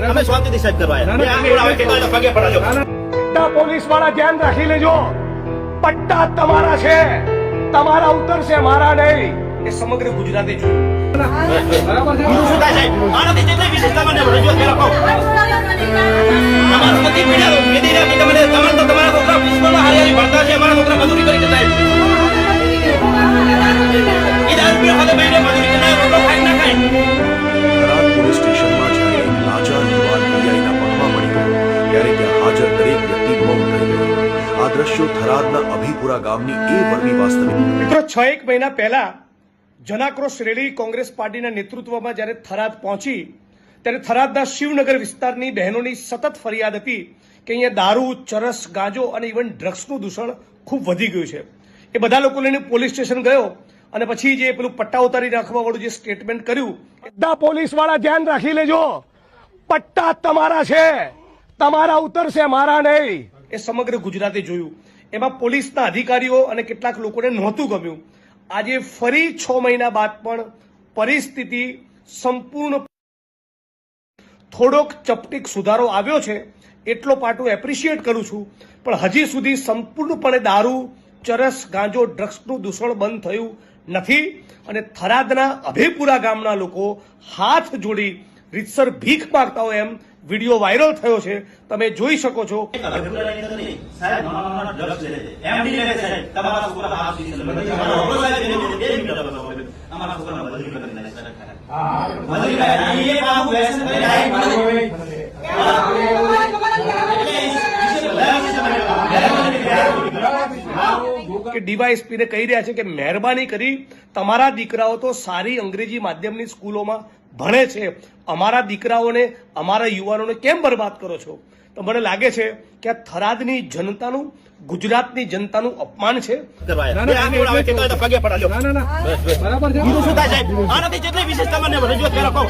અમે શાંતિથી સાહેબ કરવા પોલીસ વાળા ધ્યાન રાખી લેજો, પટ્ટા તમારા છે, તમારા ઉતરશે, મારા નહીં. એ સમગ્ર ગુજરાતે જોયું. આનાથી જેટલી વિશેષતામાં રજૂઆત કરવા અમારું નથી પીડ્યા વેદી રાખી તમને તમારે તો તમારા છોકરા વિશ્વમાં હારી ભણતા છે, અમારા છોકરા મજૂરી કરી જતા એ દારૂ પીવા ખાતે બહેને મજૂરી કરનાર છોકરો ખાઈ ના ખાય. થરાદ પોલીસ સ્ટેશનમાં જ્યારે એક લાચાર યુવાન પીઆઈના પગમાં પડી ગયો ત્યારે ત્યાં હાજર દરેક વ્યક્તિ મૌન થઈ ગઈ. આ દ્રશ્યો થરાદના અભિપુરા ગામની એ વળવી વાસ્તવિક. મિત્રો, 6-1 મહિના પહેલા જનાક્રોશ રેલી કોંગ્રેસ પાર્ટીના નેતૃત્વમાં જ્યારે થરાદ પહોંચી ત્યારે થરાદના શિવનગર વિસ્તારની બહેનોની સતત ફરિયાદ હતી કે અહીંયા દારૂ, ચરસ, ગાંજો અને ઇવન ડ્રગ્સનું દૂષણ ખૂબ વધી ગયું છે. એ બધા લોકો લઈને પોલીસ સ્ટેશન ગયો અને પછી જે પેલું પટ્ટા ઉતારી રાખવા વાળું જે સ્ટેટમેન્ટ કર્યું, બધા પોલીસ વાળા ધ્યાન રાખી લેજો, પટ્ટા તમારા છે, તમારા ઉતરશે, મારા નહીં. એ સમગ્ર ગુજરાતે જોયું. એમાં પોલીસના અધિકારીઓ અને કેટલાક લોકોને નહોતું ગમ્યું. આજે ફરી 6 મહિના બાદ પણ પરિસ્થિતિ સંપૂર્ણ થોડોક ચપટીક સુધારો આવ્યો છે, એટલો પાટું એપ્રિશિએટ કરું છું. પણ હજી સુધી સંપૂર્ણપણે દારૂ, ચરસ, ગાંજો, ડ્રગ્સનું દૂષણ બંધ થયું નથી. અને થરાદના અભેપુરા ગામના લોકો હાથ જોડી રીતસર ભીખ માંગતા હોય એમ વિડીયો વાયરલ થયો છે, તમે જોઈ શકો છો. કે ડીવાયએસપીને કહી રહ્યા છે કે મહેરબાની કરી તમારા દીકરાઓ તો સારી અંગ્રેજી માધ્યમની સ્કૂલોમાં ભણે છે, અમારા દીકરાઓને, અમારા યુવાનોને કેમ બરબાદ કરો છો? તો મને લાગે છે કે આ થરાદની જનતાનું, ગુજરાતની જનતાનું અપમાન છે. આનાથી જેટલી વિશેષતામાં રજૂઆત કરવા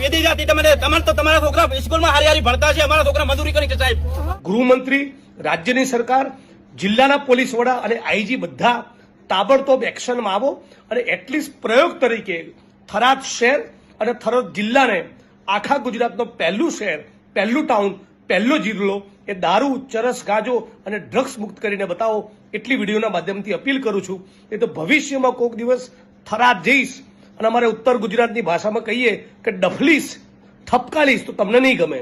વેદી જાતિ તમારે તો તમારા છોકરા સ્કૂલમાં હારી ભણતા છે, અમારા છોકરા મજૂરી કરી છે સાહેબ. ગૃહમંત્રી, રાજ્યની સરકાર, જિલ્લાના પોલીસ વડા અને આઈજી બધા તાબડતોબ એક્શનમાં આવો અને એટલીસ્ટ પ્રયોગ તરીકે થરાદ શહેર અને થરાદ જિલ્લાને આખા ગુજરાતનો પહેલું શહેર, પહેલું ટાઉન, પહેલો જિલ્લો એ દારૂ, ચરસ, ગાંજો અને ડ્રગ્સ મુક્ત કરીને બતાવો, એટલી વિડીયોના માધ્યમથી અપીલ કરું છું. એ તો ભવિષ્યમાં કોઈક દિવસ થરાદ જઈશ અને અમારે ઉત્તર ગુજરાતની ભાષામાં કહીએ કે ડફલીશ, ઠપકાલીશ, તો તમને નહીં ગમે.